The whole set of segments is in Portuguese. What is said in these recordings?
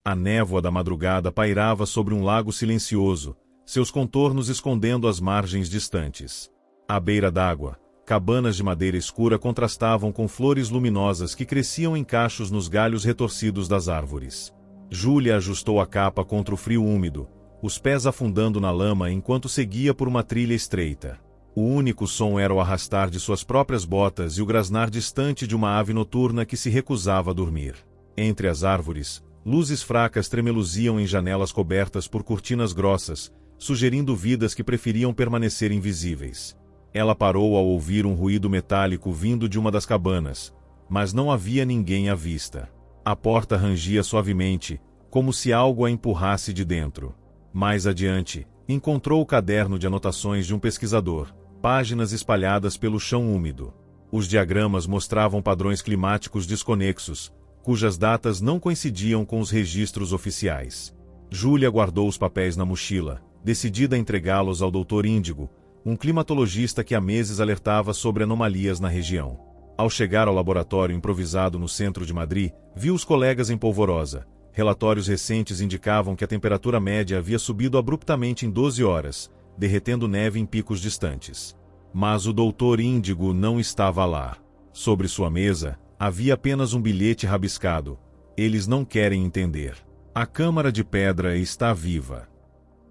A névoa da madrugada pairava sobre um lago silencioso, seus contornos escondendo as margens distantes. À beira d'água, cabanas de madeira escura contrastavam com flores luminosas que cresciam em cachos nos galhos retorcidos das árvores. Júlia ajustou a capa contra o frio úmido, os pés afundando na lama enquanto seguia por uma trilha estreita. O único som era o arrastar de suas próprias botas e o grasnar distante de uma ave noturna que se recusava a dormir. Entre as árvores, luzes fracas tremeluziam em janelas cobertas por cortinas grossas, sugerindo vidas que preferiam permanecer invisíveis. Ela parou ao ouvir um ruído metálico vindo de uma das cabanas, mas não havia ninguém à vista. A porta rangia suavemente, como se algo a empurrasse de dentro. Mais adiante, encontrou o caderno de anotações de um pesquisador, páginas espalhadas pelo chão úmido. Os diagramas mostravam padrões climáticos desconexos, cujas datas não coincidiam com os registros oficiais. Júlia guardou os papéis na mochila, decidida a entregá-los ao Dr. Índigo, um climatologista que há meses alertava sobre anomalias na região. Ao chegar ao laboratório improvisado no centro de Madrid, viu os colegas em polvorosa. Relatórios recentes indicavam que a temperatura média havia subido abruptamente em 12 horas, derretendo neve em picos distantes. Mas o Dr. Índigo não estava lá. Sobre sua mesa, havia apenas um bilhete rabiscado. Eles não querem entender. A Câmara de Pedra está viva.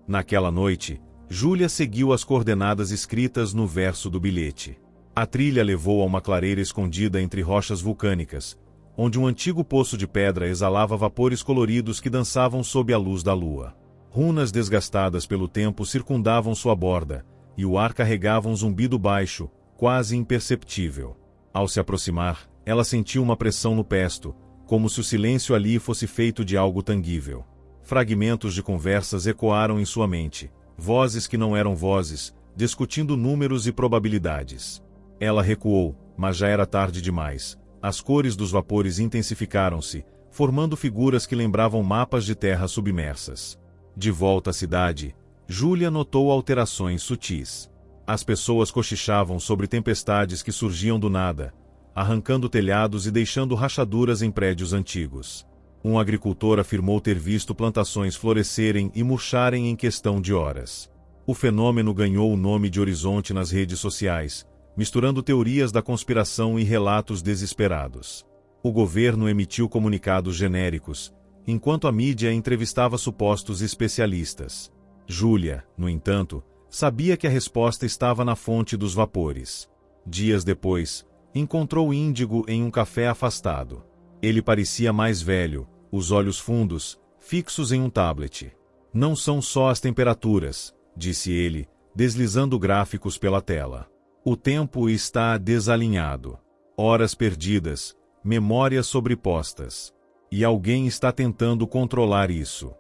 Naquela noite, Júlia seguiu as coordenadas escritas no verso do bilhete. A trilha levou a uma clareira escondida entre rochas vulcânicas, onde um antigo poço de pedra exalava vapores coloridos que dançavam sob a luz da lua. Runas desgastadas pelo tempo circundavam sua borda, e o ar carregava um zumbido baixo, quase imperceptível. Ao se aproximar, ela sentiu uma pressão no pesto, como se o silêncio ali fosse feito de algo tangível. Fragmentos de conversas ecoaram em sua mente, vozes que não eram vozes, discutindo números e probabilidades. Ela recuou, mas já era tarde demais. As cores dos vapores intensificaram-se, formando figuras que lembravam mapas de terras submersas. De volta à cidade, Júlia notou alterações sutis. As pessoas cochichavam sobre tempestades que surgiam do nada, arrancando telhados e deixando rachaduras em prédios antigos. Um agricultor afirmou ter visto plantações florescerem e murcharem em questão de horas. O fenômeno ganhou o nome de horizonte nas redes sociais, misturando teorias da conspiração e relatos desesperados. O governo emitiu comunicados genéricos, enquanto a mídia entrevistava supostos especialistas. Júlia, no entanto, sabia que a resposta estava na fonte dos vapores. Dias depois, encontrou Índigo em um café afastado. Ele parecia mais velho, os olhos fundos, fixos em um tablet. Não são só as temperaturas, disse ele, deslizando gráficos pela tela. O tempo está desalinhado. Horas perdidas, memórias sobrepostas. E alguém está tentando controlar isso.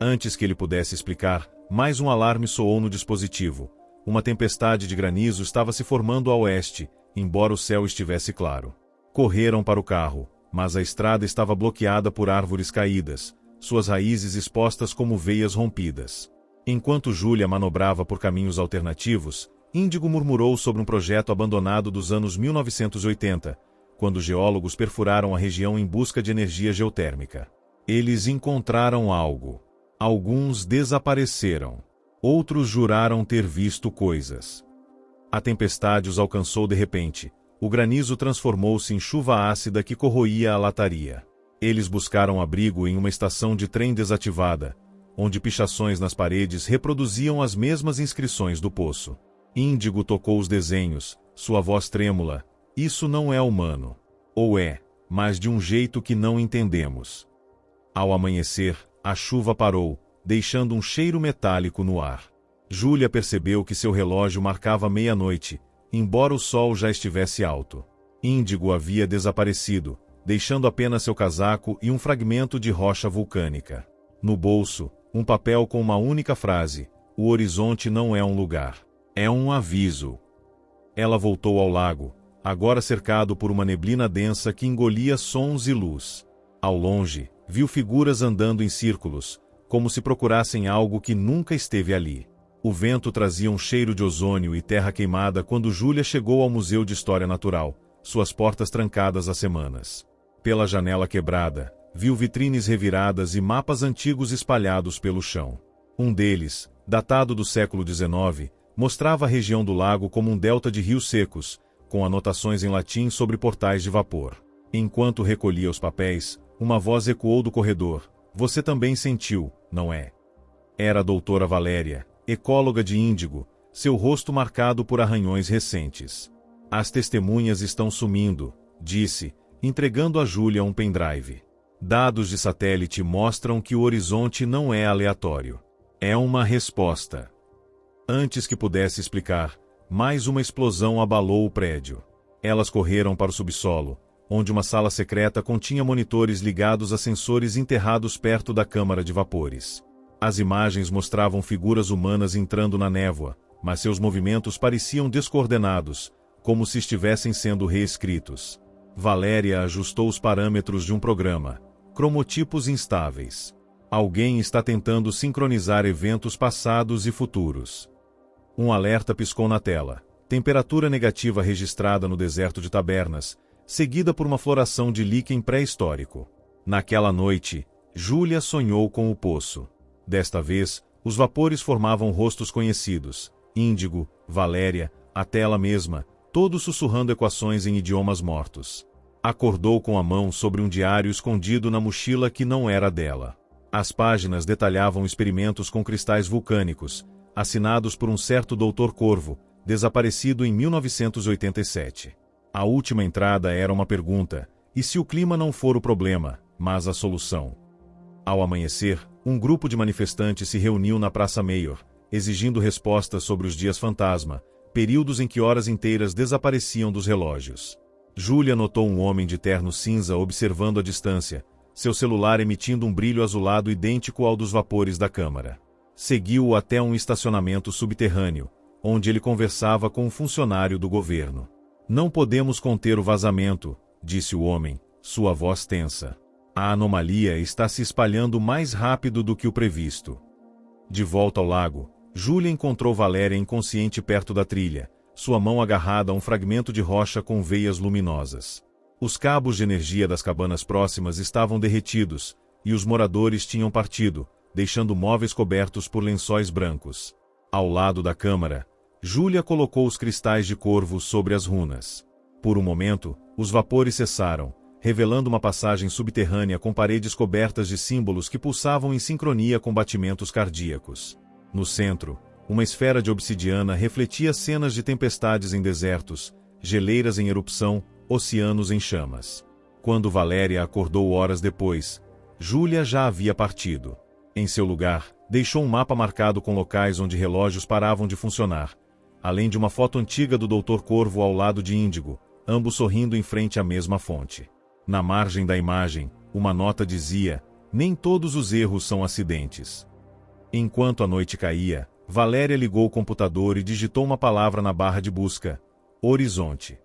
Antes que ele pudesse explicar, mais um alarme soou no dispositivo. Uma tempestade de granizo estava se formando a oeste, embora o céu estivesse claro. Correram para o carro, mas a estrada estava bloqueada por árvores caídas, suas raízes expostas como veias rompidas. Enquanto Júlia manobrava por caminhos alternativos, Índigo murmurou sobre um projeto abandonado dos anos 1980, quando geólogos perfuraram a região em busca de energia geotérmica. Eles encontraram algo. Alguns desapareceram. Outros juraram ter visto coisas. A tempestade os alcançou de repente. O granizo transformou-se em chuva ácida que corroía a lataria. Eles buscaram abrigo em uma estação de trem desativada, onde pichações nas paredes reproduziam as mesmas inscrições do poço. Índigo tocou os desenhos, sua voz trêmula. Isso não é humano. Ou é, mas de um jeito que não entendemos. Ao amanhecer, a chuva parou, deixando um cheiro metálico no ar. Júlia percebeu que seu relógio marcava meia-noite, embora o sol já estivesse alto. Índigo havia desaparecido, deixando apenas seu casaco e um fragmento de rocha vulcânica. No bolso, um papel com uma única frase: o horizonte não é um lugar. É um aviso. Ela voltou ao lago, agora cercado por uma neblina densa que engolia sons e luz. Ao longe, viu figuras andando em círculos, como se procurassem algo que nunca esteve ali. O vento trazia um cheiro de ozônio e terra queimada quando Júlia chegou ao Museu de História Natural, suas portas trancadas há semanas. Pela janela quebrada, Viu vitrines reviradas e mapas antigos espalhados pelo chão. Um deles, datado do século XIX, mostrava a região do lago como um delta de rios secos, com anotações em latim sobre portais de vapor. Enquanto recolhia os papéis, uma voz ecoou do corredor. Você também sentiu, não é? Era a doutora Valéria, ecóloga de Índigo, seu rosto marcado por arranhões recentes. As testemunhas estão sumindo, disse, entregando a Júlia um pendrive. Dados de satélite mostram que o horizonte não é aleatório. É uma resposta. Antes que pudesse explicar, mais uma explosão abalou o prédio. Elas correram para o subsolo, onde uma sala secreta continha monitores ligados a sensores enterrados perto da câmara de vapores. As imagens mostravam figuras humanas entrando na névoa, mas seus movimentos pareciam descoordenados, como se estivessem sendo reescritos. Valéria ajustou os parâmetros de um programa. Cromotipos instáveis. Alguém está tentando sincronizar eventos passados e futuros. Um alerta piscou na tela. Temperatura negativa registrada no deserto de Tabernas, seguida por uma floração de líquen pré-histórico. Naquela noite, Júlia sonhou com o poço. Desta vez, os vapores formavam rostos conhecidos. Índigo, Valéria, até ela mesma, todos sussurrando equações em idiomas mortos. Acordou com a mão sobre um diário escondido na mochila que não era dela. As páginas detalhavam experimentos com cristais vulcânicos, assinados por um certo Dr. Corvo, desaparecido em 1987. A última entrada era uma pergunta: e se o clima não for o problema, mas a solução? Ao amanhecer, um grupo de manifestantes se reuniu na Praça Mayor, exigindo respostas sobre os dias fantasma, períodos em que horas inteiras desapareciam dos relógios. Júlia notou um homem de terno cinza observando à distância, seu celular emitindo um brilho azulado idêntico ao dos vapores da câmara. Seguiu-o até um estacionamento subterrâneo, onde ele conversava com um funcionário do governo. Não podemos conter o vazamento, disse o homem, sua voz tensa. A anomalia está se espalhando mais rápido do que o previsto. De volta ao lago, Júlia encontrou Valéria inconsciente perto da trilha, sua mão agarrada a um fragmento de rocha com veias luminosas. Os cabos de energia das cabanas próximas estavam derretidos, e os moradores tinham partido, deixando móveis cobertos por lençóis brancos. Ao lado da câmara, Júlia colocou os cristais de corvo sobre as runas. Por um momento, os vapores cessaram, revelando uma passagem subterrânea com paredes cobertas de símbolos que pulsavam em sincronia com batimentos cardíacos. No centro, uma esfera de obsidiana refletia cenas de tempestades em desertos, geleiras em erupção, oceanos em chamas. Quando Valéria acordou horas depois, Júlia já havia partido. Em seu lugar, deixou um mapa marcado com locais onde relógios paravam de funcionar, além de uma foto antiga do Dr. Corvo ao lado de Índigo, ambos sorrindo em frente à mesma fonte. Na margem da imagem, uma nota dizia: nem todos os erros são acidentes. Enquanto a noite caía, Valéria ligou o computador e digitou uma palavra na barra de busca: horizonte.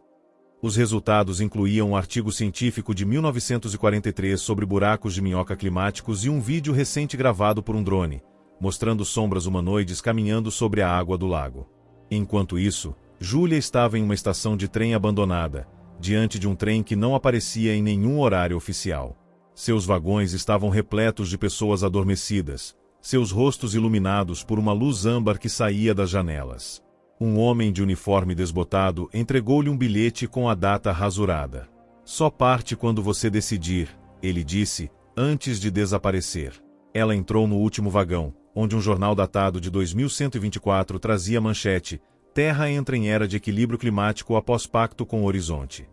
Os resultados incluíam um artigo científico de 1943 sobre buracos de minhoca climáticos e um vídeo recente gravado por um drone, mostrando sombras humanoides caminhando sobre a água do lago. Enquanto isso, Júlia estava em uma estação de trem abandonada, diante de um trem que não aparecia em nenhum horário oficial. Seus vagões estavam repletos de pessoas adormecidas, seus rostos iluminados por uma luz âmbar que saía das janelas. Um homem de uniforme desbotado entregou-lhe um bilhete com a data rasurada. Só parte quando você decidir, ele disse, antes de desaparecer. Ela entrou no último vagão, onde um jornal datado de 2124 trazia a manchete: Terra entra em era de equilíbrio climático após pacto com o horizonte.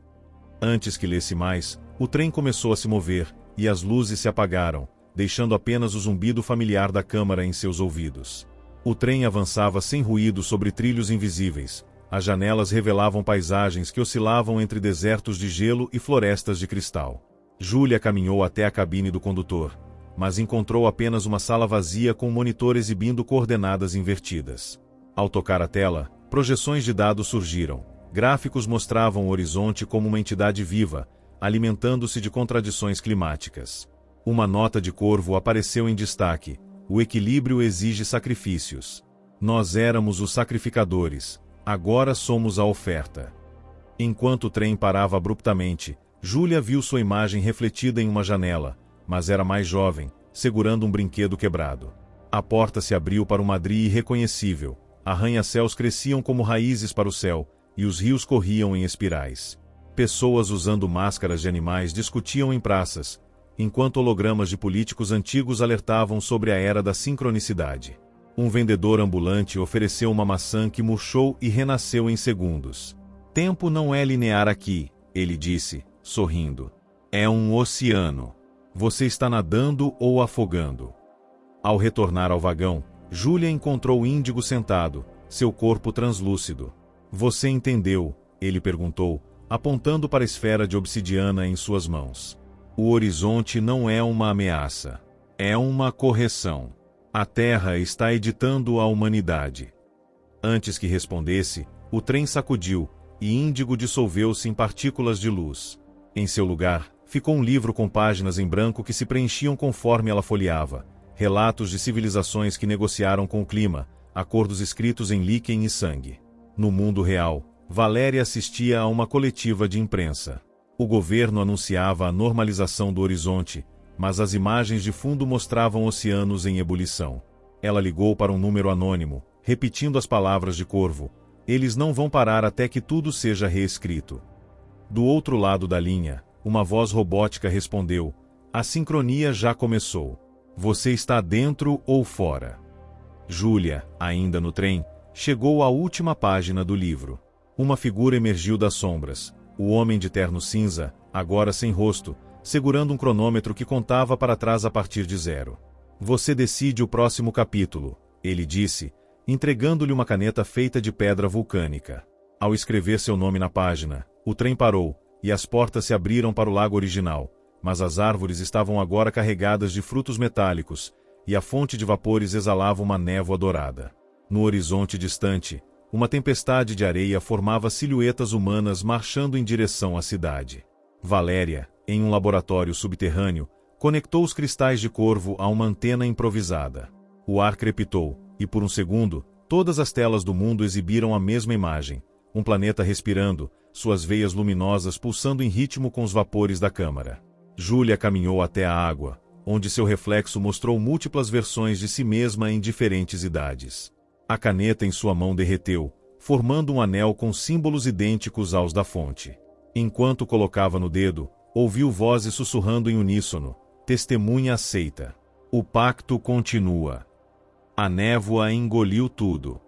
Antes que lesse mais, o trem começou a se mover, e as luzes se apagaram, deixando apenas o zumbido familiar da câmara em seus ouvidos. O trem avançava sem ruído sobre trilhos invisíveis. As janelas revelavam paisagens que oscilavam entre desertos de gelo e florestas de cristal. Júlia caminhou até a cabine do condutor, mas encontrou apenas uma sala vazia com um monitor exibindo coordenadas invertidas. Ao tocar a tela, projeções de dados surgiram. Gráficos mostravam o horizonte como uma entidade viva, alimentando-se de contradições climáticas. Uma nota de Corvo apareceu em destaque: o equilíbrio exige sacrifícios. Nós éramos os sacrificadores, agora somos a oferta. Enquanto o trem parava abruptamente, Júlia viu sua imagem refletida em uma janela, mas era mais jovem, segurando um brinquedo quebrado. A porta se abriu para um Madrid irreconhecível, arranha-céus cresciam como raízes para o céu, e os rios corriam em espirais. Pessoas usando máscaras de animais discutiam em praças, enquanto hologramas de políticos antigos alertavam sobre a era da sincronicidade. Um vendedor ambulante ofereceu uma maçã que murchou e renasceu em segundos. Tempo não é linear aqui, ele disse, sorrindo. É um oceano. Você está nadando ou afogando? Ao retornar ao vagão, Júlia encontrou Índigo sentado, seu corpo translúcido. Você entendeu? Ele perguntou, apontando para a esfera de obsidiana em suas mãos. O horizonte não é uma ameaça. É uma correção. A Terra está editando a humanidade. Antes que respondesse, o trem sacudiu, e Índigo dissolveu-se em partículas de luz. Em seu lugar, ficou um livro com páginas em branco que se preenchiam conforme ela folheava. Relatos de civilizações que negociaram com o clima, acordos escritos em líquen e sangue. No mundo real, Valéria assistia a uma coletiva de imprensa. O governo anunciava a normalização do horizonte, mas as imagens de fundo mostravam oceanos em ebulição. Ela ligou para um número anônimo, repetindo as palavras de Corvo. Eles não vão parar até que tudo seja reescrito. Do outro lado da linha, uma voz robótica respondeu: a sincronia já começou. Você está dentro ou fora? Júlia, ainda no trem, chegou à última página do livro. Uma figura emergiu das sombras. O homem de terno cinza, agora sem rosto, segurando um cronômetro que contava para trás a partir de 0. Você decide o próximo capítulo, ele disse, entregando-lhe uma caneta feita de pedra vulcânica. Ao escrever seu nome na página, o trem parou, e as portas se abriram para o lago original, mas as árvores estavam agora carregadas de frutos metálicos, e a fonte de vapores exalava uma névoa dourada. No horizonte distante, uma tempestade de areia formava silhuetas humanas marchando em direção à cidade. Valéria, em um laboratório subterrâneo, conectou os cristais de Corvo a uma antena improvisada. O ar crepitou, e por um segundo, todas as telas do mundo exibiram a mesma imagem: um planeta respirando, suas veias luminosas pulsando em ritmo com os vapores da câmara. Júlia caminhou até a água, onde seu reflexo mostrou múltiplas versões de si mesma em diferentes idades. A caneta em sua mão derreteu, formando um anel com símbolos idênticos aos da fonte. Enquanto colocava no dedo, ouviu vozes sussurrando em uníssono: testemunha aceita. O pacto continua. A névoa engoliu tudo.